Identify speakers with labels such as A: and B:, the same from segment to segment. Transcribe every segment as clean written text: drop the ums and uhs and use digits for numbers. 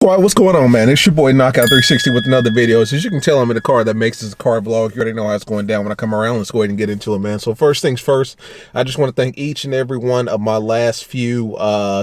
A: What's going on, man? It's your boy KNOCKOUT360 with another video. So as you can tell, I'm in a car that makes this car vlog. You already know how it's going down when I come around. Let's go ahead and get into it, man. So first things first, I just want to thank each and every one of my last few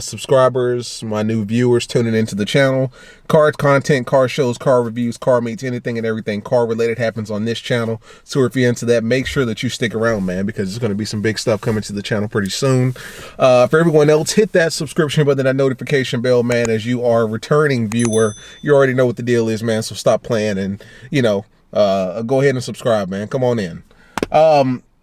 A: subscribers, my new viewers tuning into the channel. Car content, car shows, car reviews, car meets, anything and everything car related happens on this channel. So if you're into that, make sure that you stick around, man, because there's going to be some big stuff coming to the channel pretty soon. For everyone else, hit that subscription button, that notification bell, man, as you are returning viewer. You already know what the deal is, man, so stop playing and, you know, go ahead and subscribe, man. Come on in.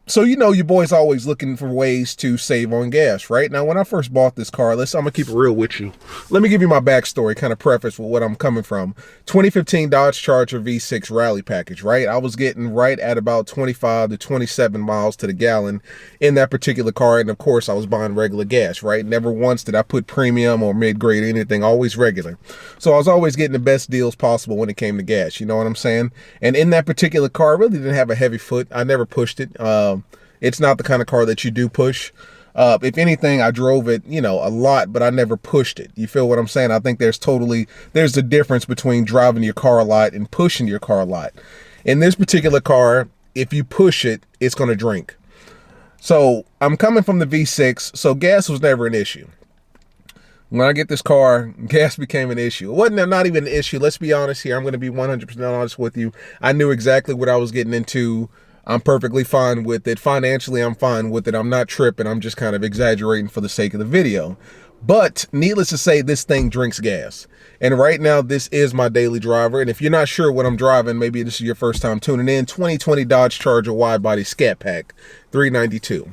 A: So, you know, your boy's always looking for ways to save on gas, right? Now, when I first bought this car, I'm going to keep it real with you. Let me give you my backstory, kind of preface with what I'm coming from. 2015 Dodge Charger V6 Rally package, right? I was getting right at about 25 to 27 miles to the gallon in that particular car. And of course, I was buying regular gas, right? Never once did I put premium or mid-grade or anything, always regular. So I was always getting the best deals possible when it came to gas, you know what I'm saying? And in that particular car, I really didn't have a heavy foot. I never pushed it. It's not the kind of car that you do push. If anything, I drove it, you know, a lot, but I never pushed it. You feel what I'm saying? I think there's a difference between driving your car a lot and pushing your car a lot. In this particular car, if you push it, it's going to drink. So I'm coming from the V6, so gas was never an issue. When I get this car, gas became an issue. It wasn't not even an issue. Let's be honest here. I'm going to be 100% honest with you. I knew exactly what I was getting into. I'm perfectly fine with it. Financially, I'm fine with it. I'm not tripping. I'm just kind of exaggerating for the sake of the video. But needless to say, this thing drinks gas. And right now, this is my daily driver. And if you're not sure what I'm driving, maybe this is your first time tuning in, 2020 Dodge Charger Wide Body Scat Pack, $392.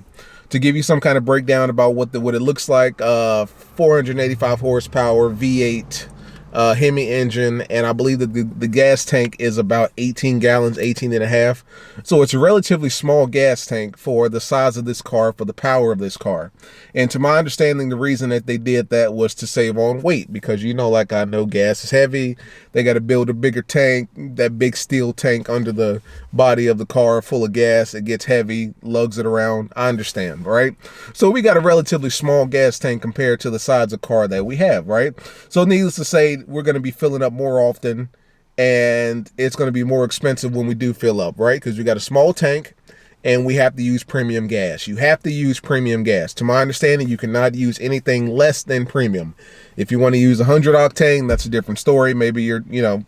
A: To give you some kind of breakdown about what it looks like, 485 horsepower, V8, Hemi engine, and I believe that the gas tank is about 18 gallons, 18 and a half. So it's a relatively small gas tank for the size of this car, for the power of this car. And to my understanding, the reason that they did that was to save on weight, because, you know, like I know gas is heavy. They got to build a bigger tank, that big steel tank under the body of the car full of gas. It gets heavy, lugs it around. I understand, right? So we got a relatively small gas tank compared to the size of car that we have, right? So needless to say, we're going to be filling up more often, and it's going to be more expensive when we do fill up, right? Because we got a small tank and we have to use premium gas. You have to use premium gas. To my understanding, you cannot use anything less than premium. If you want to use 100 octane, that's a different story. Maybe you're, you know,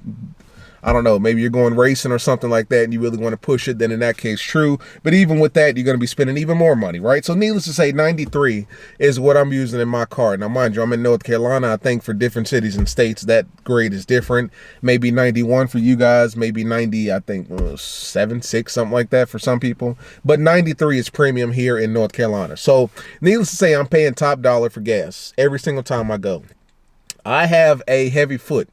A: I don't know, maybe you're going racing or something like that and you really want to push it, then in that case, true. But even with that, you're going to be spending even more money, right? So needless to say, 93 is what I'm using in my car. Now, mind you, I'm in North Carolina. I think for different cities and states, that grade is different. Maybe 91 for you guys, maybe 90, I think 7, 6, something like that for some people. But 93 is premium here in North Carolina. So needless to say, I'm paying top dollar for gas every single time I go. I have a heavy foot.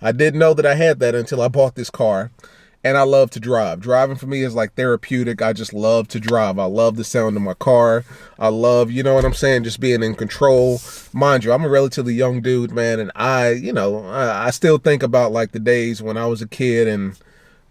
A: I didn't know that I had that until I bought this car, and I love to drive. Driving for me is like therapeutic. I just love to drive. I love the sound of my car. I love, you know what I'm saying, just being in control. Mind you, I'm a relatively young dude, man, and I still think about like the days when I was a kid and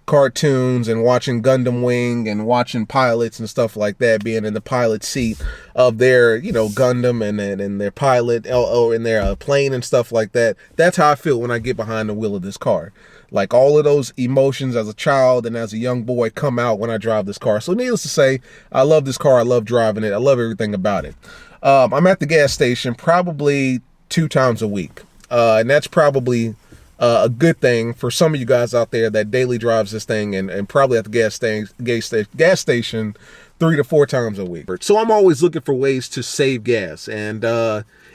A: cartoons and watching Gundam Wing and watching pilots and stuff like that, being in the pilot seat of their, you know, Gundam and their pilot in their plane and stuff like that. That's how I feel when I get behind the wheel of this car. Like all of those emotions as a child and as a young boy come out when I drive this car. So needless to say, I love this car. I love driving it. I love everything about it. I'm at the gas station probably 2 times a week. And that's probably a good thing for some of you guys out there that daily drives this thing and probably at the gas station 3 to 4 times a week. So I'm always looking for ways to save gas. And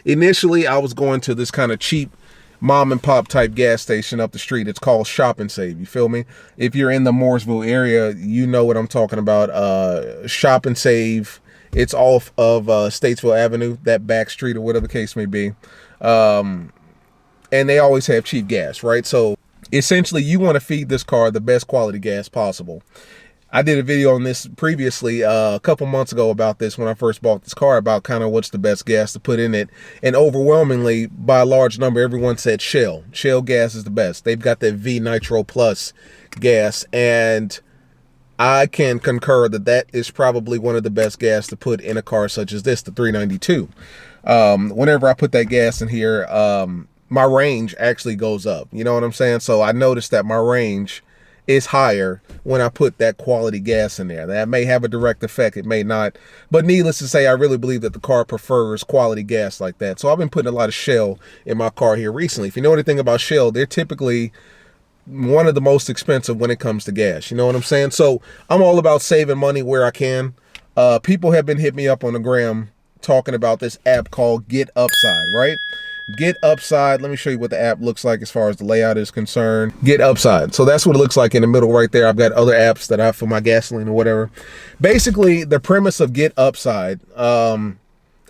A: initially I was going to this kind of cheap mom and pop type gas station up the street. It's called Shop and Save. You feel me? If you're in the Mooresville area, you know what I'm talking about. Shop and Save. It's off of Statesville Avenue, that back street or whatever the case may be. And they always have cheap gas, right? So essentially you want to feed this car the best quality gas possible. I did a video on this previously a couple months ago about this when I first bought this car, about kind of what's the best gas to put in it. And overwhelmingly, by a large number, everyone said Shell. Shell gas is the best. They've got that V Nitro Plus gas, and I can concur that that is probably one of the best gas to put in a car such as this, the 392. Whenever I put that gas in here, my range actually goes up. You know what I'm saying? So I noticed that my range is higher when I put that quality gas in there. That may have a direct effect, it may not. But needless to say, I really believe that the car prefers quality gas like that. So I've been putting a lot of Shell in my car here recently. If you know anything about Shell, they're typically one of the most expensive when it comes to gas. You know what I'm saying? So I'm all about saving money where I can. People have been hitting me up on the gram talking about this app called GetUpside, right? GetUpside, let me show you what the app looks like as far as the layout is concerned. GetUpside. So that's what it looks like in the middle right there. I've got other apps that I have for my gasoline or whatever. Basically, the premise of GetUpside,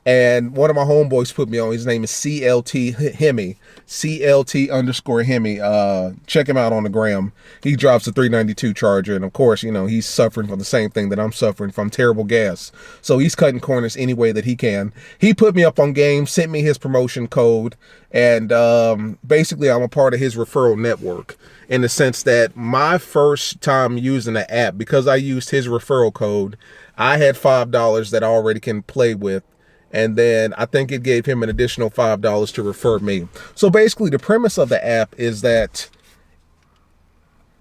A: and one of my homeboys put me on, his name is CLT Hemi, CLT_Hemi. Check him out on the gram. He drops a 392 Charger, and of course, you know, he's suffering from the same thing that I'm suffering from, terrible gas. So he's cutting corners any way that he can. He put me up on game, sent me his promotion code, and basically I'm a part of his referral network in the sense that my first time using the app, because I used his referral code, I had $5 that I already can play with. And then I think it gave him an additional $5 to refer me. So basically the premise of the app is that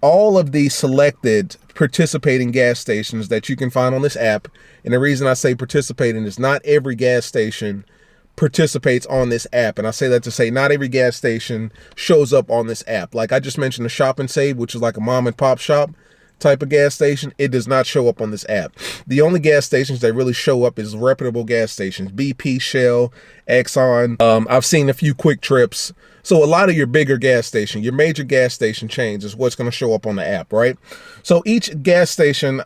A: all of the selected participating gas stations that you can find on this app, and the reason I say participating is not every gas station participates on this app. And I say that to say not every gas station shows up on this app. Like I just mentioned the Shop and Save, which is like a mom and pop shop type of gas station, it does not show up on this app. The only gas stations that really show up is reputable gas stations, BP, Shell, Exxon. I've seen a few Quick Trips. So a lot of your bigger gas station, your major gas station chains is what's going to show up on the app, right? So each gas station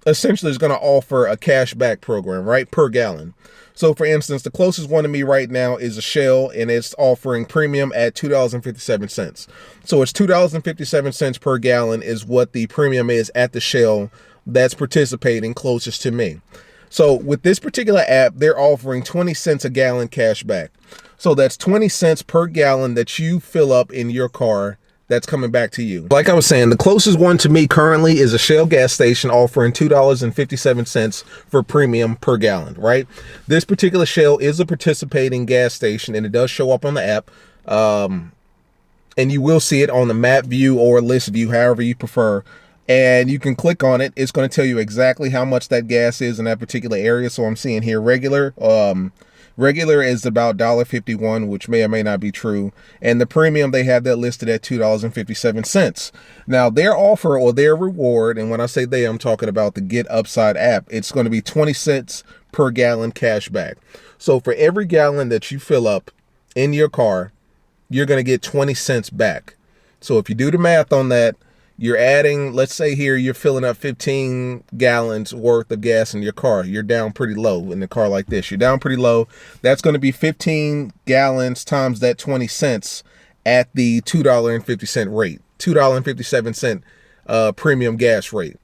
A: essentially is going to offer a cashback program, right, per gallon. So for instance, the closest one to me right now is a Shell, and it's offering premium at $2.57. So it's $2.57 per gallon is what the premium is at the Shell that's participating closest to me. So with this particular app, they're offering 20 cents a gallon cash back. So that's 20 cents per gallon that you fill up in your car that's coming back to you. Like I was saying, the closest one to me currently is a Shell gas station offering $2.57 for premium per gallon, right? This particular Shell is a participating gas station, and it does show up on the app. And you will see it on the map view or list view, however you prefer. And you can click on it. It's going to tell you exactly how much that gas is in that particular area. So I'm seeing here regular. Regular is about $1.51, which may or may not be true. And the premium, they have that listed at $2.57. Now, their offer or their reward, and when I say they, I'm talking about the GetUpside app, it's going to be 20 cents per gallon cash back. So for every gallon that you fill up in your car, you're going to get 20 cents back. So if you do the math on that, you're adding, let's say here, you're filling up 15 gallons worth of gas in your car. You're down pretty low in a car like this. You're down pretty low. That's going to be 15 gallons times that 20 cents at the $2.50 rate, $2.57 premium gas rate.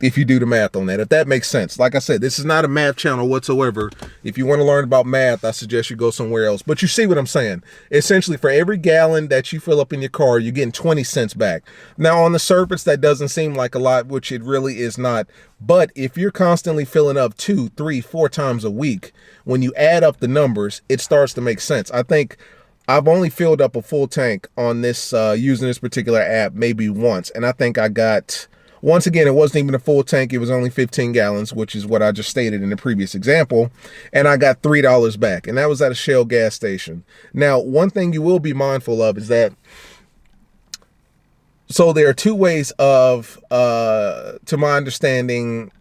A: If you do the math on that, if that makes sense. Like I said, this is not a math channel whatsoever. If you want to learn about math, I suggest you go somewhere else. But you see what I'm saying? Essentially, for every gallon that you fill up in your car, you're getting 20 cents back. Now, on the surface, that doesn't seem like a lot, which it really is not. But if you're constantly filling up 2, 3, 4 times a week, when you add up the numbers, it starts to make sense. I think I've only filled up a full tank on this, using this particular app maybe once. And I think I got... Once again, it wasn't even a full tank. It was only 15 gallons, which is what I just stated in the previous example. And I got $3 back, and that was at a Shell gas station. Now, one thing you will be mindful of is that, so there are two ways of, to my understanding,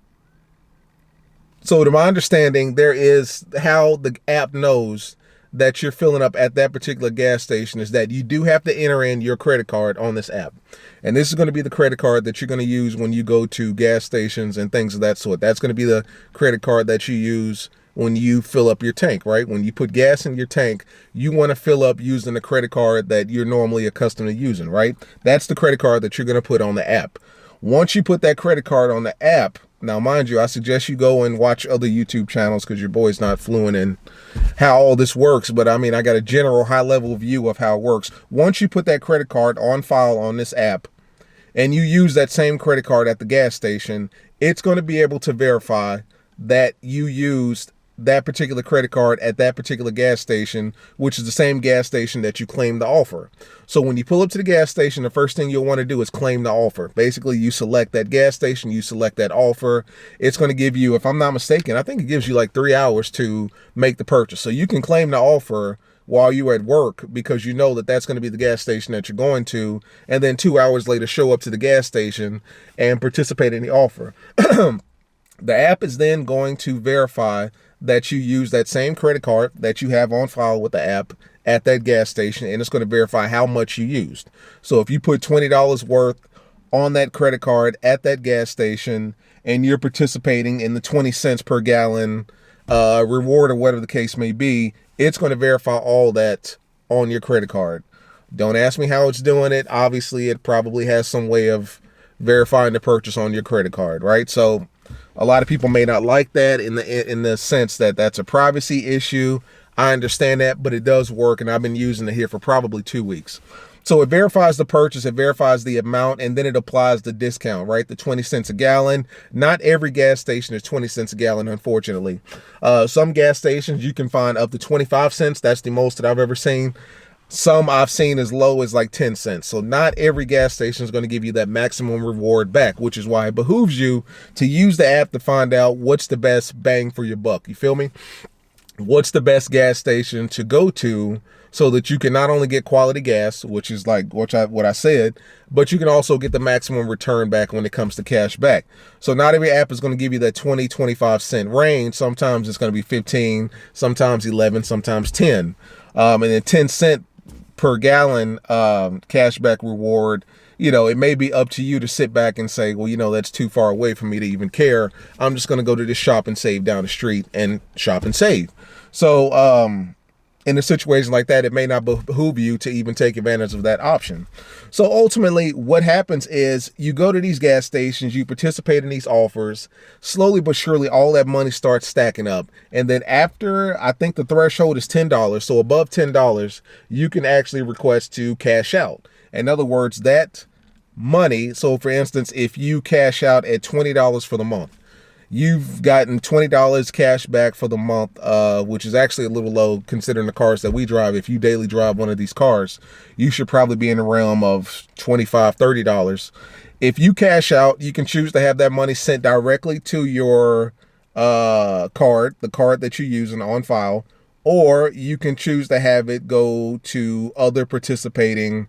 A: there is how the app knows that you're filling up at that particular gas station is that you do have to enter in your credit card on this app. And this is going to be the credit card that you're going to use when you go to gas stations and things of that sort. That's going to be the credit card that you use when you fill up your tank, right? When you put gas in your tank, you want to fill up using the credit card that you're normally accustomed to using, right? That's the credit card that you're going to put on the app. Once you put that credit card on the app, now, mind you, I suggest you go and watch other YouTube channels because your boy's not fluent in how all this works. But I mean, I got a general high-level view of how it works. Once you put that credit card on file on this app and you use that same credit card at the gas station, it's going to be able to verify that you used that particular credit card at that particular gas station, which is the same gas station that you claim the offer. So when you pull up to the gas station, the first thing you'll want to do is claim the offer. Basically, you select that gas station, you select that offer. It's going to give you, if I'm not mistaken, I think it gives you like 3 hours to make the purchase. So you can claim the offer while you're at work, because you know that that's going to be the gas station that you're going to, and then 2 hours later show up to the gas station and participate in the offer. The app is then going to verify that you use that same credit card that you have on file with the app at that gas station, and it's going to verify how much you used. So if you put $20 worth on that credit card at that gas station and you're participating in the 20 cents per gallon reward or whatever the case may be, it's going to verify all that on your credit card. Don't ask me how it's doing it. Obviously, it probably has some way of verifying the purchase on your credit card, right? So a lot of people may not like that in the sense that that's a privacy issue. I understand that, but it does work, and I've been using it here for probably 2 weeks. So it verifies the purchase, it verifies the amount, and then it applies the discount, right? The 20 cents a gallon. Not every gas station is 20 cents a gallon, unfortunately. Some gas stations you can find up to 25 cents. That's the most that I've ever seen. Some I've seen as low as like 10 cents. So not every gas station is going to give you that maximum reward back, which is why it behooves you to use the app to find out what's the best bang for your buck. You feel me? What's the best gas station to go to, so that you can not only get quality gas, which is like what I said, but you can also get the maximum return back when it comes to cash back. So not every app is going to give you that 20, 25 cent range. Sometimes it's going to be 15, sometimes 11, sometimes 10. And then 10 cent per gallon cashback reward, you know, it may be up to you to sit back and say, well, you know, that's too far away for me to even care. I'm just going to go to this shop and save down the street and shop and save. So in a situation like that, it may not behoove you to even take advantage of that option. So ultimately, what happens is you go to these gas stations, you participate in these offers, slowly but surely all that money starts stacking up. And then after, I think the threshold is $10, so above $10, you can actually request to cash out. In other words, that money, so for instance, if you cash out at $20 for the month, you've gotten $20 cash back for the month, which is actually a little low considering the cars that we drive. If you daily drive one of these cars, you should probably be in the realm of $25, $30. If you cash out, you can choose to have that money sent directly to your card, the card that you're using on file, or you can choose to have it go to other participating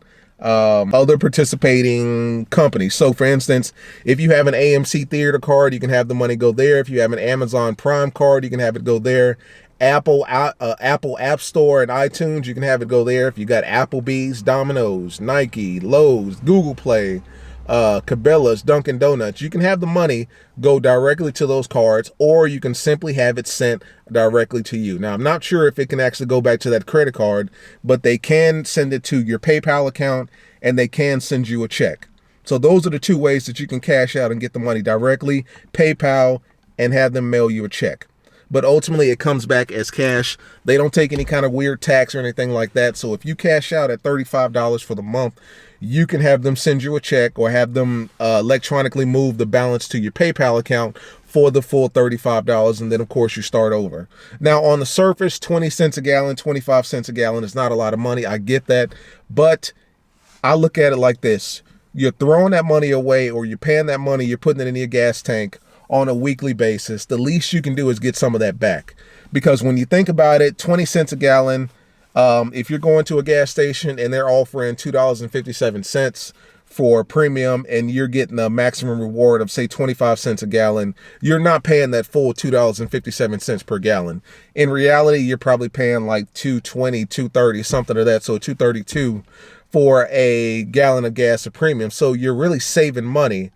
A: companies. So for instance, if you have an AMC theater card, you can have the money go there. If you have an Amazon Prime card, you can have it go there. Apple App Store and iTunes, you can have it go there. If you got Applebee's, Domino's, Nike, Lowe's, Google Play, Cabela's, Dunkin' Donuts, you can have the money go directly to those cards, or you can simply have it sent directly to you. Now, I'm not sure if it can actually go back to that credit card, but they can send it to your PayPal account, and they can send you a check. So those are the two ways that you can cash out and get the money directly: PayPal and have them mail you a check. But ultimately, it comes back as cash. They don't take any kind of weird tax or anything like that. So if you cash out at $35 for the month, you can have them send you a check, or have them electronically move the balance to your PayPal account for the full $35, and then of course you start over. Now on the surface, 20 cents a gallon, 25 cents a gallon is not a lot of money. I get that, but I look at it like this: you're throwing that money away, or you're paying that money, you're putting it in your gas tank on a weekly basis. The least you can do is get some of that back, because when you think about it, 20 cents a gallon, if you're going to a gas station and they're offering $2.57 for premium, and you're getting a maximum reward of say 25 cents a gallon, you're not paying that full $2.57 per gallon. In reality, you're probably paying like $2.20, $2.30, something of that. So $2.32 for a gallon of gas of premium. So you're really saving money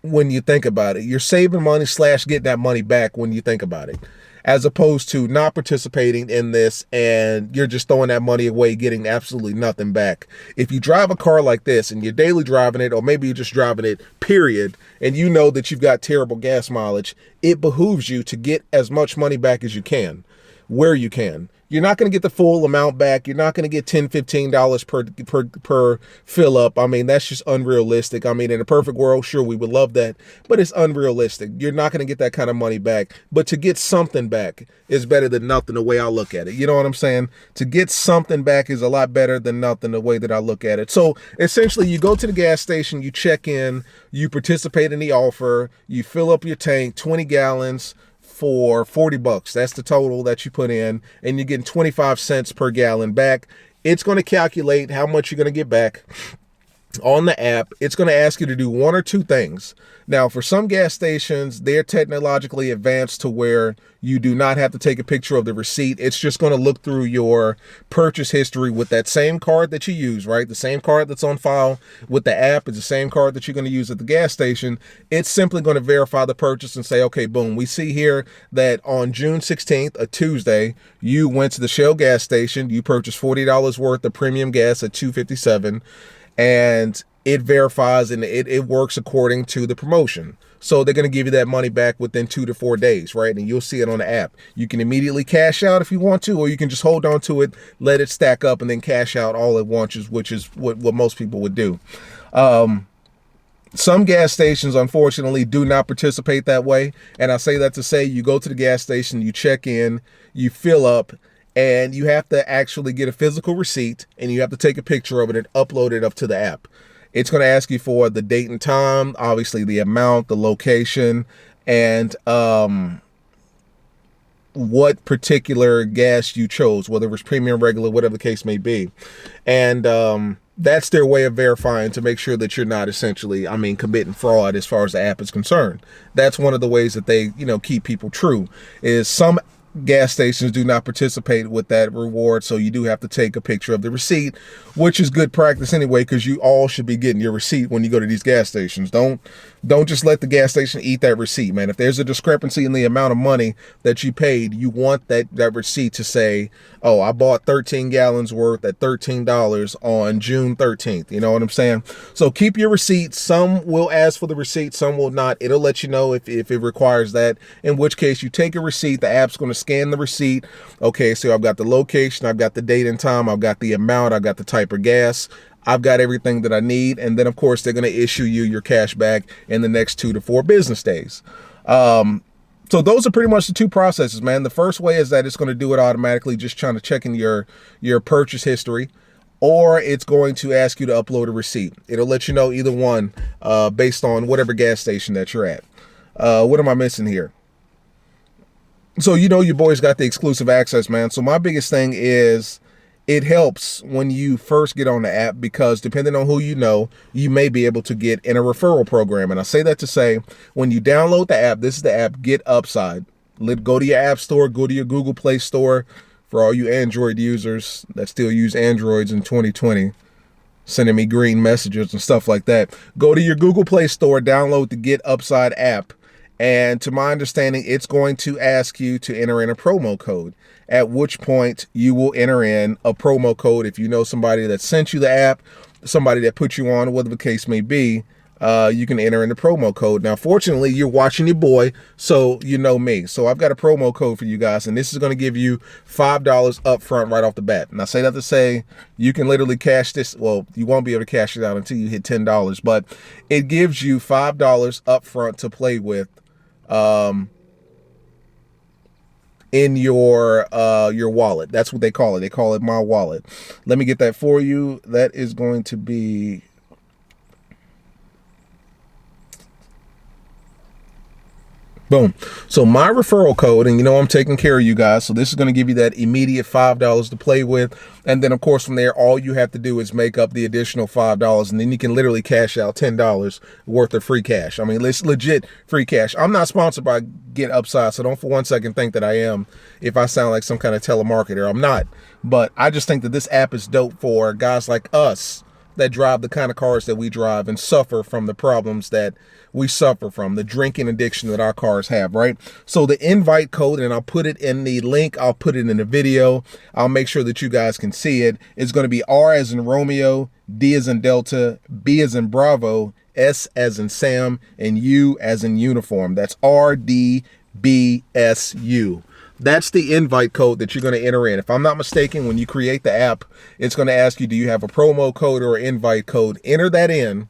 A: when you think about it. You're saving money / getting that money back when you think about it, as opposed to not participating in this and you're just throwing that money away, getting absolutely nothing back. If you drive a car like this and you're daily driving it, or maybe you're just driving it, period, and you know that you've got terrible gas mileage, it behooves you to get as much money back as you can, where you can. you're not going to get the full amount back. You're not going to get $10, $15 per fill up. I mean, that's just unrealistic. I mean, in a perfect world, sure, we would love that, but it's unrealistic. You're not going to get that kind of money back. But to get something back is better than nothing, the way I look at it. You know what I'm saying? To get something back is a lot better than nothing, the way that I look at it. So essentially, you go to the gas station, you check in, you participate in the offer, you fill up your tank, 20 gallons, for 40 bucks. That's the total that you put in, and you're getting 25 cents per gallon back. It's going to calculate how much you're going to get back on the app. It's going to ask you to do one or two things. Now, for some gas stations, they're technologically advanced to where you do not have to take a picture of the receipt. It's just going to look through your purchase history with that same card that you use, right? The same card that's on file with the app is the same card that you're going to use at the gas station. It's simply going to verify the purchase and say, okay, boom, we see here that on June 16th, a Tuesday, you went to the Shell gas station, you purchased $40 worth of premium gas at $2.57, and it verifies and it works according to the promotion. So they're going to give you that money back within 2 to 4 days, right? And you'll see it on the app. You can immediately cash out if you want to, or you can just hold on to it, let it stack up, and then cash out all at once, which is what most people would do. Some gas stations, unfortunately, do not participate that way. And I say that to say, you go to the gas station, you check in, you fill up, and you have to actually get a physical receipt, and you have to take a picture of it and upload it up to the app. It's going to ask you for the date and time, obviously the amount, the location, and what particular gas you chose, whether it was premium, regular, whatever the case may be. And that's their way of verifying to make sure that you're not essentially, committing fraud as far as the app is concerned. That's one of the ways that they, keep people true, is some gas stations do not participate with that reward, so you do have to take a picture of the receipt, which is good practice anyway, because you all should be getting your receipt when you go to these gas stations. Don't just let the gas station eat that receipt, man. If there's a discrepancy in the amount of money that you paid, you want that receipt to say, oh, I bought 13 gallons worth at $13 on June 13th. You know what I'm saying? So keep your receipt. Some will ask for the receipt, some will not. It'll let you know if it requires that, in which case you take a receipt, the app's going to scan the receipt. Okay, so I've got the location, I've got the date and time, I've got the amount, I've got the type of gas, I've got everything that I need. And then of course they're going to issue you your cash back in the next 2 to 4 business days. So those are pretty much the two processes, man. The first way is that it's going to do it automatically, just trying to check in your purchase history, or it's going to ask you to upload a receipt. It'll let you know either one based on whatever gas station that you're at. What am I missing here? So your boy's got the exclusive access, man. So my biggest thing is it helps when you first get on the app, because depending on who you may be able to get in a referral program. And I say that to say, when you download the app, this is the app GetUpside. Go to your app store, go to your Google Play Store. For all you Android users that still use Androids in 2020, sending me green messages and stuff like that, go to your Google Play Store, download the GetUpside app. And to my understanding, it's going to ask you to enter in a promo code, at which point you will enter in a promo code. If you know somebody that sent you the app, somebody that put you on, whatever the case may be, you can enter in the promo code. Now, fortunately, you're watching your boy, so you know me. So I've got a promo code for you guys, and this is going to give you $5 up front right off the bat. And I say that to say, you can literally cash this. Well, you won't be able to cash it out until you hit $10, but it gives you $5 up front to play with in your wallet. That's what they call it. They call it my wallet. Let me get that for you. That is going to be boom. So my referral code, and I'm taking care of you guys. So this is going to give you that immediate $5 to play with. And then of course from there, all you have to do is make up the additional $5, and then you can literally cash out $10 worth of free cash. It's legit free cash. I'm not sponsored by GetUpside, so don't for one second think that I am. If I sound like some kind of telemarketer, I'm not. But I just think that this app is dope for guys like us that drive the kind of cars that we drive and suffer from the problems that we suffer from, the drinking addiction that our cars have, right? So the invite code, and I'll put it in the link, I'll put it in the video, I'll make sure that you guys can see it. It's going to be R as in Romeo, D as in Delta, B as in Bravo, S as in Sam, and U as in uniform. That's RDBSU. That's the invite code that you're going to enter in. If I'm not mistaken, when you create the app, it's going to ask you, do you have a promo code or invite code? Enter that in.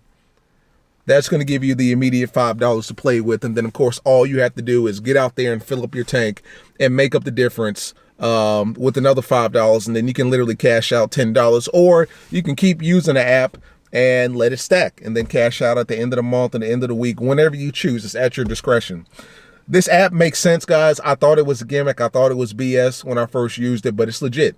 A: That's going to give you the immediate $5 to play with. And then, of course, all you have to do is get out there and fill up your tank and make up the difference with another $5. And then you can literally cash out $10. Or you can keep using the app and let it stack and then cash out at the end of the month and the end of the week, whenever you choose. It's at your discretion. This app makes sense, guys. I thought it was a gimmick. I thought it was BS when I first used it, but it's legit.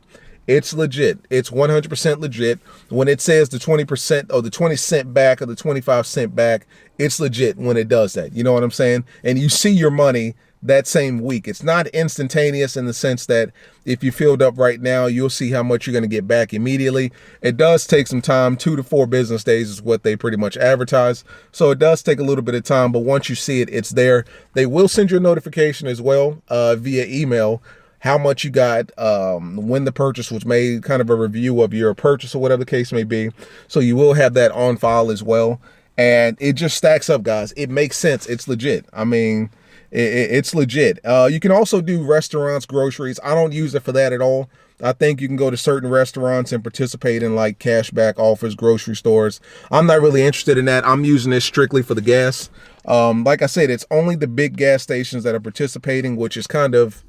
A: It's legit. It's 100% legit. When it says the 20% or the 20 cent back or the 25 cent back, it's legit when it does that. You know what I'm saying? And you see your money that same week. It's not instantaneous in the sense that if you filled up right now, you'll see how much you're going to get back immediately. It does take some time. 2 to 4 business days is what they pretty much advertise. So it does take a little bit of time, but once you see it, it's there. They will send you a notification as well via email, how much you got, when the purchase was made, kind of a review of your purchase or whatever the case may be. So you will have that on file as well. And it just stacks up, guys. It makes sense. It's legit. I mean, it's legit. You can also do restaurants, groceries. I don't use it for that at all. I think you can go to certain restaurants and participate in like cashback offers, grocery stores. I'm not really interested in that. I'm using this strictly for the gas. Like I said, it's only the big gas stations that are participating, which is kind of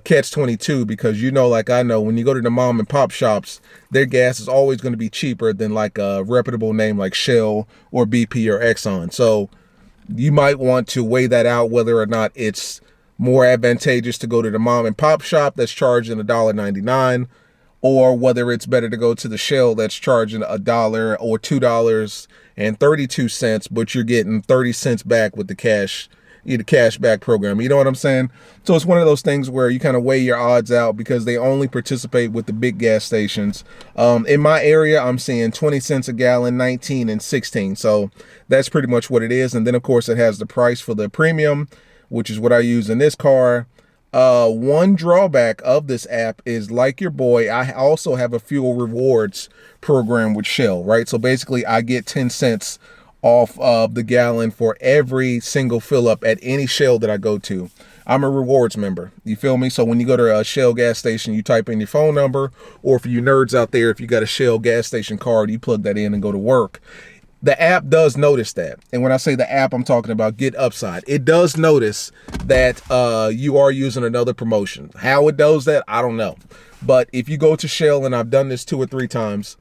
A: catch-22, because you know, like I know, when you go to the mom and pop shops, their gas is always going to be cheaper than like a reputable name like Shell or BP or Exxon. So you might want to weigh that out, whether or not it's more advantageous to go to the mom and pop shop that's charging $1.99, or whether it's better to go to the Shell that's charging $1 or $2.32, but you're getting 30 cents back with the cash back program. You know what I'm saying? So it's one of those things where you kind of weigh your odds out, because they only participate with the big gas stations. In my area, I'm seeing 20 cents a gallon, 19 and 16. So that's pretty much what it is. And then of course it has the price for the premium, which is what I use in this car. One drawback of this app is, like your boy, I also have a fuel rewards program with Shell, right? So basically I get 10 cents off of the gallon for every single fill up at any Shell that I go to. I'm a rewards member. You feel me? So when you go to a Shell gas station, you type in your phone number, or for you nerds out there, if you got a Shell gas station card, you plug that in and go to work. The app does notice that. And when I say the app, I'm talking about GetUpside. It does notice that you are using another promotion. How it does that, I don't know. But if you go to Shell, and I've done this 2 or 3 times,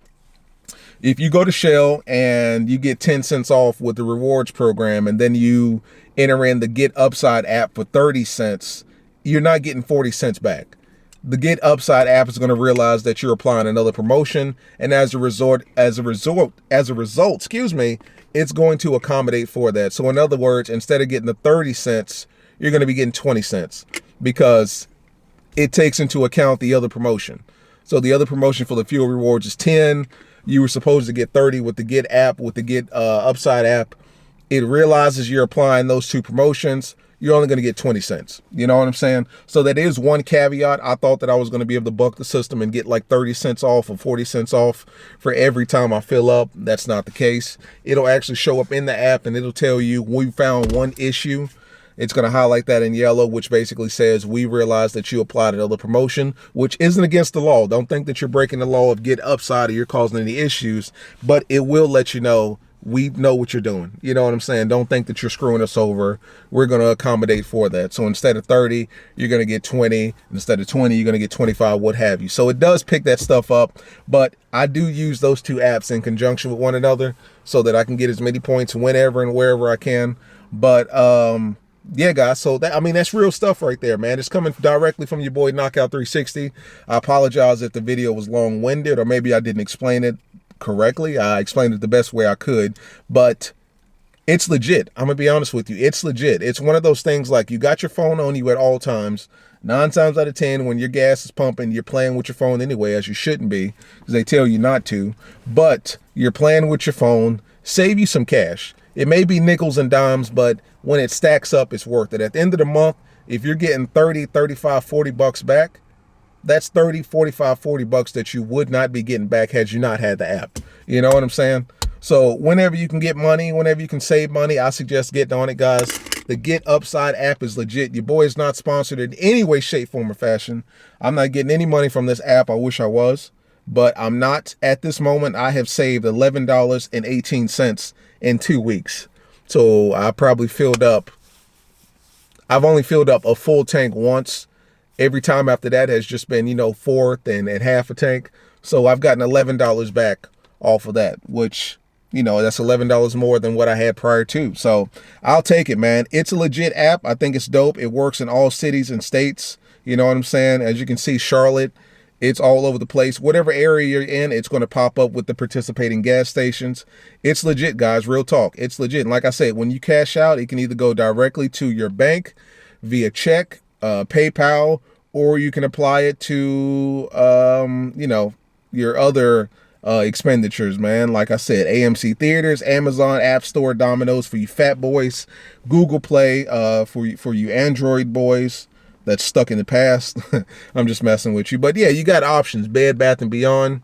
A: if you go to Shell and you get 10 cents off with the rewards program, and then you enter in the GetUpside app for 30 cents, you're not getting 40 cents back. The GetUpside app is going to realize that you're applying another promotion, and as a result, excuse me, it's going to accommodate for that. So in other words, instead of getting the 30 cents, you're going to be getting 20 cents, because it takes into account the other promotion. So the other promotion for the fuel rewards is 10. You were supposed to get 30 with the Get app, with the GetUpside app. It realizes you're applying those 2 promotions. You're only going to get 20 cents. You know what I'm saying? So that is one caveat. I thought that I was going to be able to buck the system and get like 30 cents off or 40 cents off for every time I fill up. That's not the case. It'll actually show up in the app, and it'll tell you we found one issue. It's going to highlight that in yellow, which basically says we realize that you applied another promotion, which isn't against the law. Don't think that you're breaking the law of GetUpside or you're causing any issues, but it will let you know we know what you're doing. You know what I'm saying? Don't think that you're screwing us over. We're going to accommodate for that. So instead of 30, you're going to get 20. Instead of 20, you're going to get 25, what have you. So it does pick that stuff up, but I do use those 2 apps in conjunction with one another so that I can get as many points whenever and wherever I can. But yeah, guys, so that, I mean, that's real stuff right there, man. It's coming directly from your boy KNOCKOUT360. I apologize if the video was long-winded, or maybe I didn't explain it correctly. I explained it the best way I could, but it's legit. I'm gonna be honest with you. It's legit. It's one of those things like you got your phone on you at all times. 9 times out of 10, when your gas is pumping, you're playing with your phone anyway, as you shouldn't be, because they tell you not to, but you're playing with your phone. Save you some cash. It may be nickels and dimes, but when it stacks up, it's worth it. At the end of the month, if you're getting 30, 35, 40 bucks back, that's 30, 45, 40 bucks that you would not be getting back had you not had the app. You know what I'm saying? So whenever you can get money, whenever you can save money, I suggest getting on it, guys. The Get Upside app is legit. Your boy is not sponsored in any way, shape, form, or fashion. I'm not getting any money from this app. I wish I was, but I'm not at this moment. I have saved $11.18 in 2 weeks. So I probably filled up. I've only filled up a full tank once. Every time after that has just been, you know, fourth and half a tank. So I've gotten $11 back off of that, which, you know, that's $11 more than what I had prior to. So I'll take it, man. It's a legit app. I think it's dope. It works in all cities and states. You know what I'm saying? As you can see, Charlotte, it's all over the place. Whatever area you're in, it's going to pop up with the participating gas stations. It's legit, guys. Real talk. It's legit. And like I said, when you cash out, it can either go directly to your bank via check, PayPal, or you can apply it to, you know, your other expenditures, man. Like I said, AMC Theaters, Amazon App Store, Domino's for you fat boys, Google Play for you Android boys that's stuck in the past. I'm just messing with you. But yeah, you got options. Bed Bath & Beyond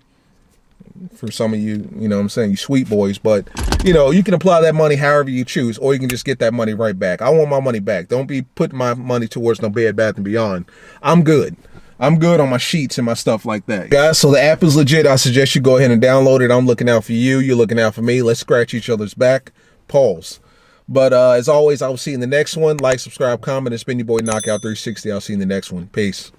A: for some of you, you know what I'm saying, you sweet boys. But, you know, you can apply that money however you choose, or you can just get that money right back. I want my money back. Don't be putting my money towards no Bed Bath & Beyond. I'm good. I'm good on my sheets and my stuff like that. Guys, so the app is legit. I suggest you go ahead and download it. I'm looking out for you. You're looking out for me. Let's scratch each other's back. Pause. But as always, I will see you in the next one. Like, subscribe, comment. It's been your boy Knockout360. I'll see you in the next one. Peace.